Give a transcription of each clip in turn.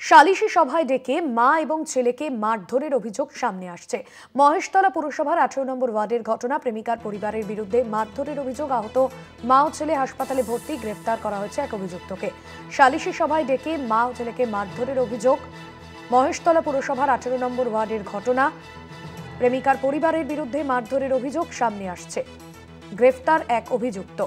সালিশি সভায় ডেকে মা এবং ছেলেকে মারধরের অভিযোগ সামনে আসছে। মহেশতলা পুরসভার 18 নম্বর ওয়ার্ডের ঘটনা। প্রেমিকার পরিবারের বিরুদ্ধে মারধরের অভিযোগ। আহত মা ও ছেলে হাসপাতালে ভর্তি। গ্রেফতার করা হয়েছে এক অভিযুক্তকে। সালিশি সভায় ডেকে মা ও ছেলেকে মারধরের অভিযোগ। মহেশতলা পুরসভার 18 নম্বর ওয়ার্ডের ঘটনা। প্রেমিকার পরিবারের বিরুদ্ধে মারধরের অভিযোগ সামনে আসছে। গ্রেফতার এক অভিযুক্ত।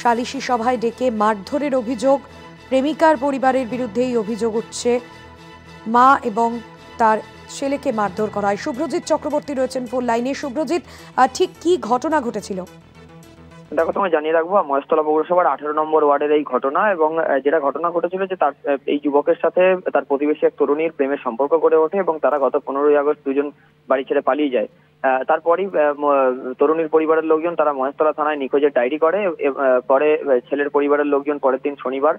সালিশি সভায় ডেকে মারধরের অভিযোগ। প্রেমিকার পরিবারের বিরুদ্ধে এই অভিযোগ উঠছে। মা এবং তার ছেলেকে মারধর করা হয়। শুভ্রজিৎ চক্রবর্তী রয়েছেন ফোন লাইনে। শুভ্রজিৎ, ঠিক কি ঘটনা ঘটেছিল? দেখো, তোমায় জানিয়ে রাখবো, মহেশতলা পৌরসভার 18 নম্বর ওয়ার্ডের এই ঘটনা। এবং যেটা ঘটনা ঘটেছিল যে তার এই যুবকের সাথে তার প্রতিবেশী এক তরুণীর প্রেমের সম্পর্ক গড়ে ওঠে এবং তারা গত 15ই আগস্ট দুজন বাড়ি ছেড়ে পালিয়ে যায়। তারপরই তরুণীর পরিবারের লোকজন তারা মহেশতলা থানায় নিখোঁজের ডায়েরি করে। পরে ছেলের পরিবারের লোকজন পরের দিন শনিবার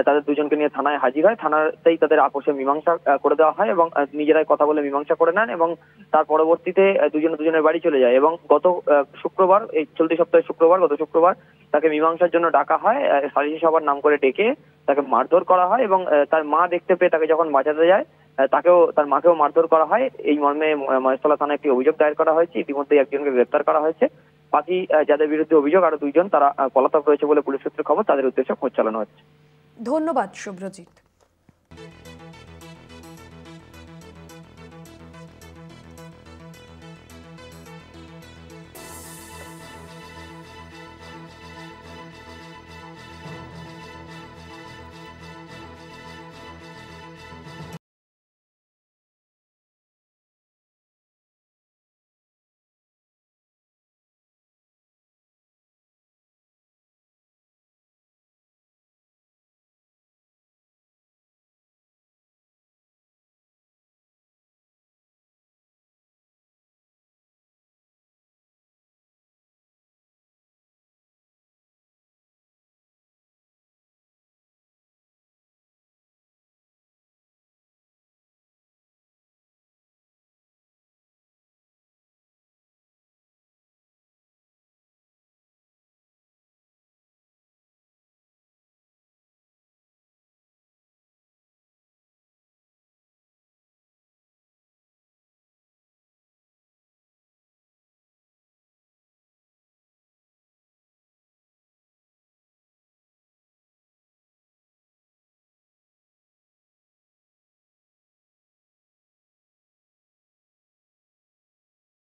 তাদের দুজনকে নিয়ে থানায় হাজির হয়। থানাতেই তাদের আপোষে মীমাংসা করে দেওয়া হয় এবং নিজেরাই কথা বলে মীমাংসা করে নেন এবং তার পরবর্তীতে দুজনের বাড়ি চলে যায়। এবং গত শুক্রবার, এই চলতি সপ্তাহে গত শুক্রবার তাকে মীমাংসার জন্য ডাকা হয়। সালিশি সভার নাম করে ডেকে তাকে মারধর করা হয় এবং তার মা দেখতে পেয়ে তাকে যখন বাঁচাতে যায় তার মাকেও মারধর করা হয়। এই মর্মে মহেশতলা থানায় একটি অভিযোগ দায়ের করা হয়েছে। ইতিমধ্যে একজনকে গ্রেফতার করা হয়েছে। বাকি যাদের বিরুদ্ধে অভিযোগ, আরো দুইজন তারা পলাতক রয়েছে বলে পুলিশ সূত্রে খবর। তাদের উদ্দেশ্যে খোঁজ চালানো হচ্ছে। ধন্যবাদ শুভ্রজিৎ।